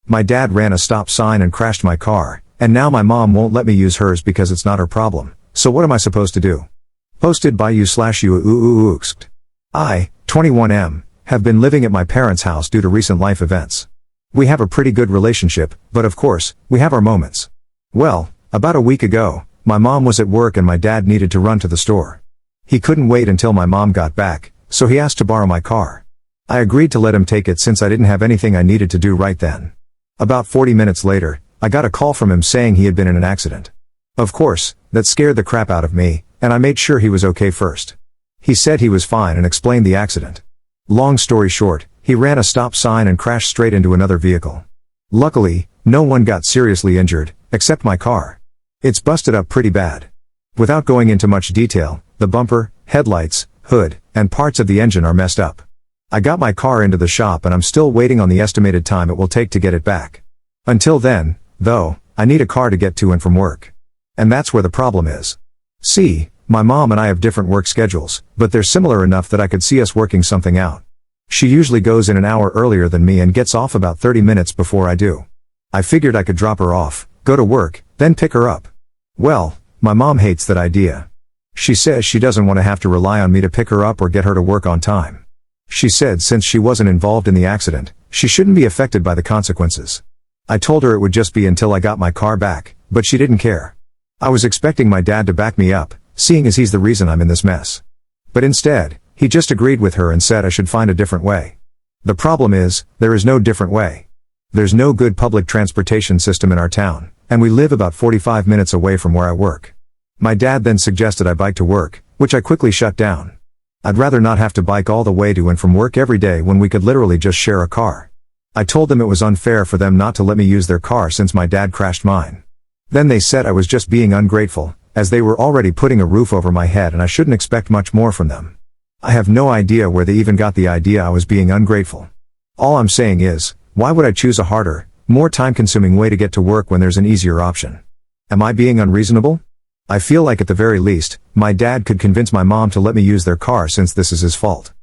My dad ran a stop sign and crashed my car, and now my mom won't let me use hers because it's not her problem. So what am I supposed to do? Posted by you/you. I, 21M, have been living at my parents' house due to recent life events. We have a pretty good relationship, but of course, we have our moments. Well, about a week ago, my mom was at work and my dad needed to run to the store. He couldn't wait until my mom got back, so he asked to borrow my car. I agreed to let him take it since I didn't have anything I needed to do right then. About 40 minutes later, I got a call from him saying he had been in an accident. Of course, that scared the crap out of me, and I made sure he was okay first. He said he was fine and explained the accident. Long story short, he ran a stop sign and crashed straight into another vehicle. Luckily, no one got seriously injured, except my car. It's busted up pretty bad. Without going into much detail, the bumper, headlights, hood, and parts of the engine are messed up. I got my car into the shop and I'm still waiting on the estimated time it will take to get it back. Until then, though, I need a car to get to and from work. And that's where the problem is. See, my mom and I have different work schedules, but they're similar enough that I could see us working something out. She usually goes in an hour earlier than me and gets off about 30 minutes before I do. I figured I could drop her off, go to work, then pick her up. Well, my mom hates that idea. She says she doesn't want to have to rely on me to pick her up or get her to work on time. She said since she wasn't involved in the accident, she shouldn't be affected by the consequences. I told her it would just be until I got my car back, but she didn't care. I was expecting my dad to back me up, seeing as he's the reason I'm in this mess. But instead, he just agreed with her and said I should find a different way. The problem is, there is no different way. There's no good public transportation system in our town, and we live about 45 minutes away from where I work. My dad then suggested I bike to work, which I quickly shut down. I'd rather not have to bike all the way to and from work every day when we could literally just share a car. I told them it was unfair for them not to let me use their car since my dad crashed mine. Then they said I was just being ungrateful, as they were already putting a roof over my head and I shouldn't expect much more from them. I have no idea where they even got the idea I was being ungrateful. All I'm saying is, why would I choose a harder, more time-consuming way to get to work when there's an easier option? Am I being unreasonable? I feel like at the very least, my dad could convince my mom to let me use their car since this is his fault.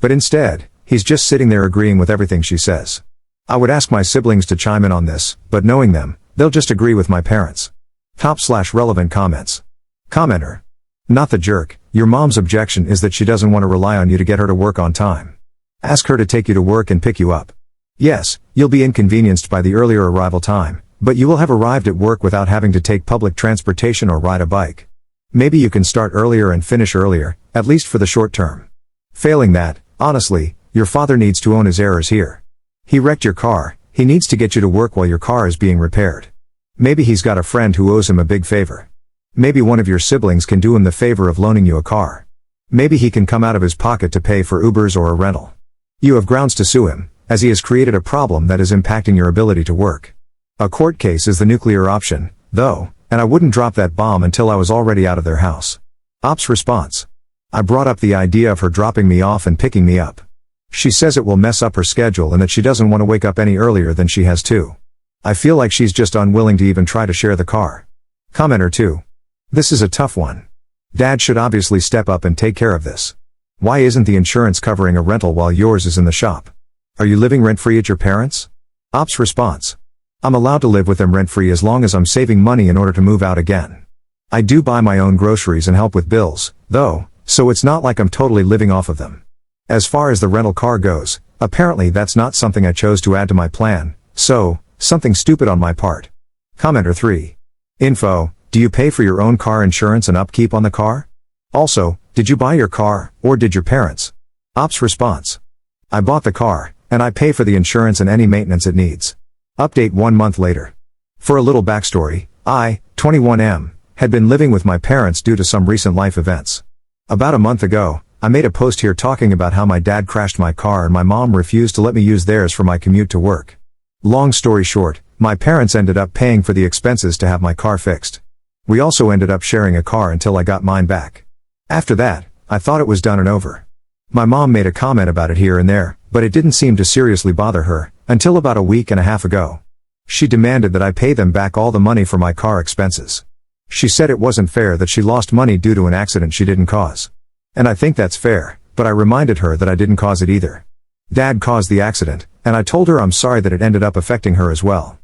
But instead, he's just sitting there agreeing with everything she says. I would ask my siblings to chime in on this, but knowing them, they'll just agree with my parents. Top/relevant comments. Commenter. Not the jerk, your mom's objection is that she doesn't want to rely on you to get her to work on time. Ask her to take you to work and pick you up. Yes, you'll be inconvenienced by the earlier arrival time, but you will have arrived at work without having to take public transportation or ride a bike. Maybe you can start earlier and finish earlier, at least for the short term. Failing that, honestly, your father needs to own his errors here. He wrecked your car, he needs to get you to work while your car is being repaired. Maybe he's got a friend who owes him a big favor. Maybe one of your siblings can do him the favor of loaning you a car. Maybe he can come out of his pocket to pay for Ubers or a rental. You have grounds to sue him, as he has created a problem that is impacting your ability to work. A court case is the nuclear option, though, and I wouldn't drop that bomb until I was already out of their house. Op's response. I brought up the idea of her dropping me off and picking me up. She says it will mess up her schedule and that she doesn't want to wake up any earlier than she has to. I feel like she's just unwilling to even try to share the car. Commenter 2. This is a tough one. Dad should obviously step up and take care of this. Why isn't the insurance covering a rental while yours is in the shop? Are you living rent-free at your parents'? Op's response. I'm allowed to live with them rent-free as long as I'm saving money in order to move out again. I do buy my own groceries and help with bills, though, so it's not like I'm totally living off of them. As far as the rental car goes, apparently that's not something I chose to add to my plan, so, something stupid on my part. Commenter 3. Info, do you pay for your own car insurance and upkeep on the car? Also, did you buy your car, or did your parents? Op's response. I bought the car, and I pay for the insurance and any maintenance it needs. Update 1 month later. For a little backstory, I, 21M, had been living with my parents due to some recent life events. About a month ago, I made a post here talking about how my dad crashed my car and my mom refused to let me use theirs for my commute to work. Long story short, my parents ended up paying for the expenses to have my car fixed. We also ended up sharing a car until I got mine back. After that, I thought it was done and over. My mom made a comment about it here and there, but it didn't seem to seriously bother her, until about a week and a half ago. She demanded that I pay them back all the money for my car expenses. She said it wasn't fair that she lost money due to an accident she didn't cause. And I think that's fair, but I reminded her that I didn't cause it either. Dad caused the accident, and I told her I'm sorry that it ended up affecting her as well.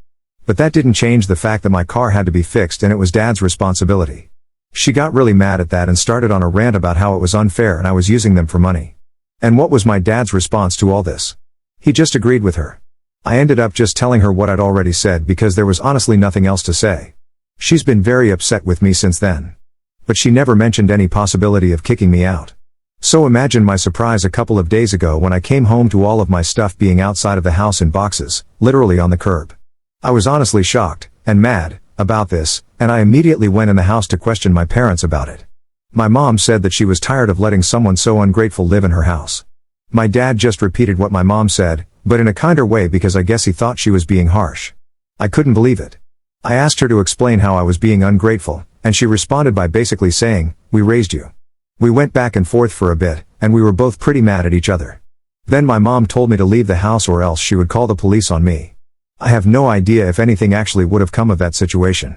But that didn't change the fact that my car had to be fixed and it was Dad's responsibility. She got really mad at that and started on a rant about how it was unfair and I was using them for money. And what was my dad's response to all this? He just agreed with her. I ended up just telling her what I'd already said because there was honestly nothing else to say. She's been very upset with me since then. But she never mentioned any possibility of kicking me out. So imagine my surprise a couple of days ago when I came home to all of my stuff being outside of the house in boxes, literally on the curb. I was honestly shocked, and mad, about this, and I immediately went in the house to question my parents about it. My mom said that she was tired of letting someone so ungrateful live in her house. My dad just repeated what my mom said, but in a kinder way because I guess he thought she was being harsh. I couldn't believe it. I asked her to explain how I was being ungrateful, and she responded by basically saying, "We raised you." We went back and forth for a bit, and we were both pretty mad at each other. Then my mom told me to leave the house or else she would call the police on me. I have no idea if anything actually would have come of that situation.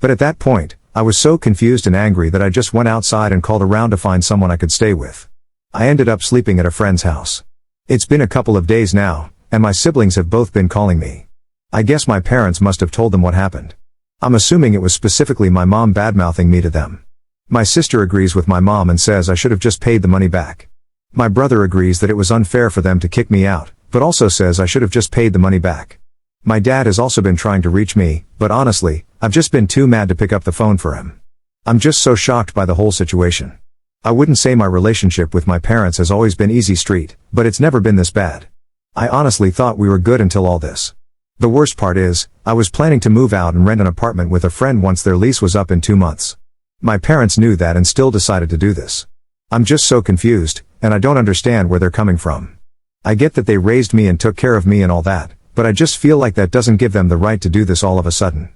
But at that point, I was so confused and angry that I just went outside and called around to find someone I could stay with. I ended up sleeping at a friend's house. It's been a couple of days now, and my siblings have both been calling me. I guess my parents must have told them what happened. I'm assuming it was specifically my mom badmouthing me to them. My sister agrees with my mom and says I should have just paid the money back. My brother agrees that it was unfair for them to kick me out, but also says I should have just paid the money back. My dad has also been trying to reach me, but honestly, I've just been too mad to pick up the phone for him. I'm just so shocked by the whole situation. I wouldn't say my relationship with my parents has always been easy street, but it's never been this bad. I honestly thought we were good until all this. The worst part is, I was planning to move out and rent an apartment with a friend once their lease was up in 2 months. My parents knew that and still decided to do this. I'm just so confused, and I don't understand where they're coming from. I get that they raised me and took care of me and all that, but I just feel like that doesn't give them the right to do this all of a sudden.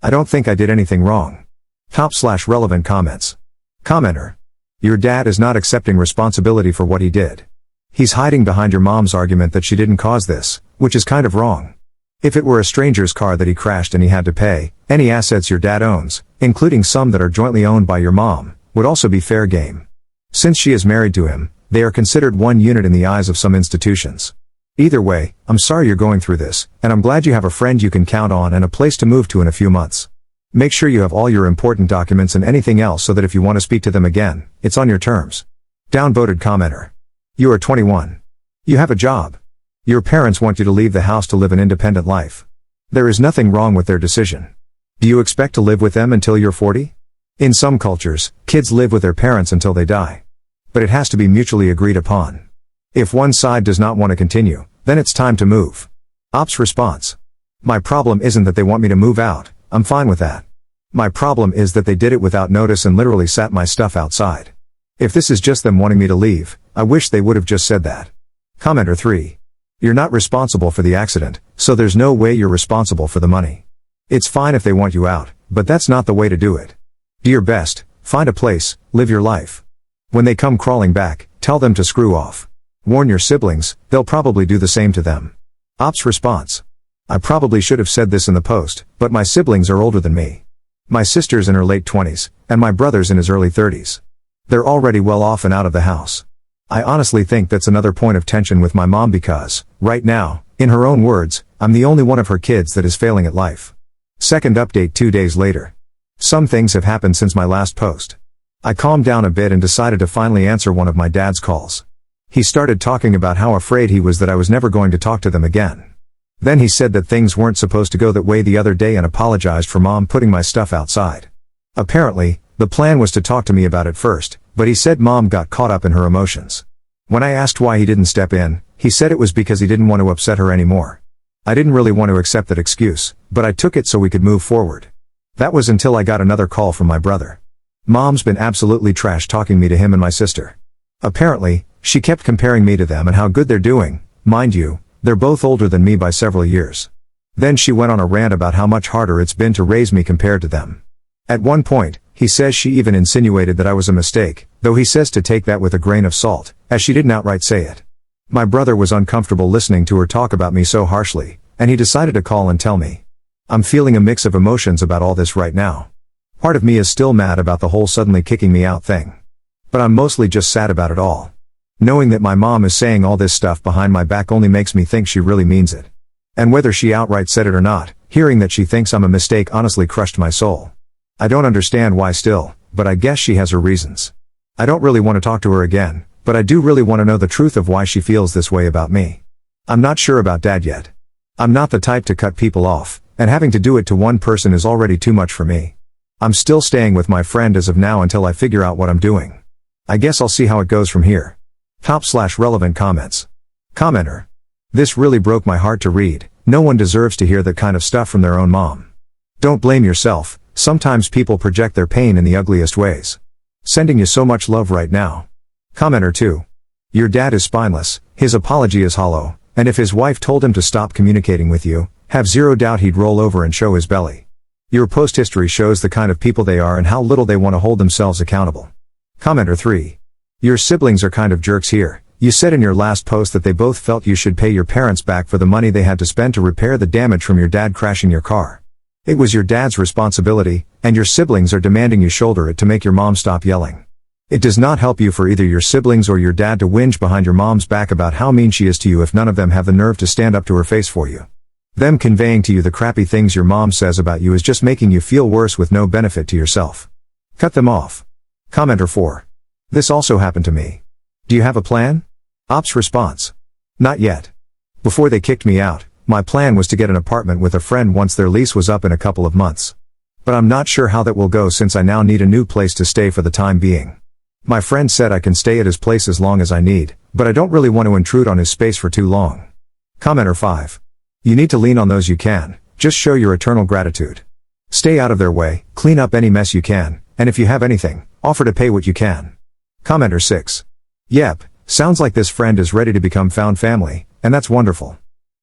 I don't think I did anything wrong. Top/relevant comments. Commenter. Your dad is not accepting responsibility for what he did. He's hiding behind your mom's argument that she didn't cause this, which is kind of wrong. If it were a stranger's car that he crashed and he had to pay, any assets your dad owns, including some that are jointly owned by your mom, would also be fair game. Since she is married to him, they are considered one unit in the eyes of some institutions. Either way, I'm sorry you're going through this, and I'm glad you have a friend you can count on and a place to move to in a few months. Make sure you have all your important documents and anything else so that if you want to speak to them again, it's on your terms. Downvoted commenter. You are 21. You have a job. Your parents want you to leave the house to live an independent life. There is nothing wrong with their decision. Do you expect to live with them until you're 40? In some cultures, kids live with their parents until they die. But it has to be mutually agreed upon. If one side does not want to continue, then it's time to move. Ops response. My problem isn't that they want me to move out, I'm fine with that. My problem is that they did it without notice and literally sat my stuff outside. If this is just them wanting me to leave, I wish they would have just said that. Commenter 3. You're not responsible for the accident, so there's no way you're responsible for the money. It's fine if they want you out, but that's not the way to do it. Do your best, find a place, live your life. When they come crawling back, tell them to screw off. Warn your siblings, they'll probably do the same to them. Ops response. I probably should have said this in the post, but my siblings are older than me. My sister's in her late 20s, and my brother's in his early 30s. They're already well off and out of the house. I honestly think that's another point of tension with my mom because, right now, in her own words, I'm the only one of her kids that is failing at life. Second update 2 days later. Some things have happened since my last post. I calmed down a bit and decided to finally answer one of my dad's calls. He started talking about how afraid he was that I was never going to talk to them again. Then he said that things weren't supposed to go that way the other day and apologized for mom putting my stuff outside. Apparently, the plan was to talk to me about it first, but he said mom got caught up in her emotions. When I asked why he didn't step in, he said it was because he didn't want to upset her anymore. I didn't really want to accept that excuse, but I took it so we could move forward. That was until I got another call from my brother. Mom's been absolutely trash-talking me to him and my sister. Apparently, she kept comparing me to them and how good they're doing. Mind you, they're both older than me by several years. Then she went on a rant about how much harder it's been to raise me compared to them. At one point, he says she even insinuated that I was a mistake, though he says to take that with a grain of salt, as she didn't outright say it. My brother was uncomfortable listening to her talk about me so harshly, and he decided to call and tell me. I'm feeling a mix of emotions about all this right now. Part of me is still mad about the whole suddenly kicking me out thing. But I'm mostly just sad about it all. Knowing that my mom is saying all this stuff behind my back only makes me think she really means it. And whether she outright said it or not, hearing that she thinks I'm a mistake honestly crushed my soul. I don't understand why still, but I guess she has her reasons. I don't really want to talk to her again, but I do really want to know the truth of why she feels this way about me. I'm not sure about Dad yet. I'm not the type to cut people off, and having to do it to one person is already too much for me. I'm still staying with my friend as of now until I figure out what I'm doing. I guess I'll see how it goes from here. Top/relevant comments. Commenter. This really broke my heart to read. No one deserves to hear that kind of stuff from their own mom. Don't blame yourself. Sometimes people project their pain in the ugliest ways. Sending you so much love right now. Commenter 2. Your dad is spineless, his apology is hollow, and if his wife told him to stop communicating with you, have zero doubt he'd roll over and show his belly. Your post history shows the kind of people they are and how little they want to hold themselves accountable. Commenter 3. Your siblings are kind of jerks here. You said in your last post that they both felt you should pay your parents back for the money they had to spend to repair the damage from your dad crashing your car. It was your dad's responsibility, and your siblings are demanding you shoulder it to make your mom stop yelling. It does not help you for either your siblings or your dad to whinge behind your mom's back about how mean she is to you if none of them have the nerve to stand up to her face for you. Them conveying to you the crappy things your mom says about you is just making you feel worse with no benefit to yourself. Cut them off. Commenter 4. This also happened to me. Do you have a plan? Ops response. Not yet. Before they kicked me out, my plan was to get an apartment with a friend once their lease was up in a couple of months. But I'm not sure how that will go since I now need a new place to stay for the time being. My friend said I can stay at his place as long as I need, but I don't really want to intrude on his space for too long. Commenter 5. You need to lean on those you can, just show your eternal gratitude. Stay out of their way, clean up any mess you can, and if you have anything, offer to pay what you can. Commenter 6. Yep, sounds like this friend is ready to become found family, and that's wonderful.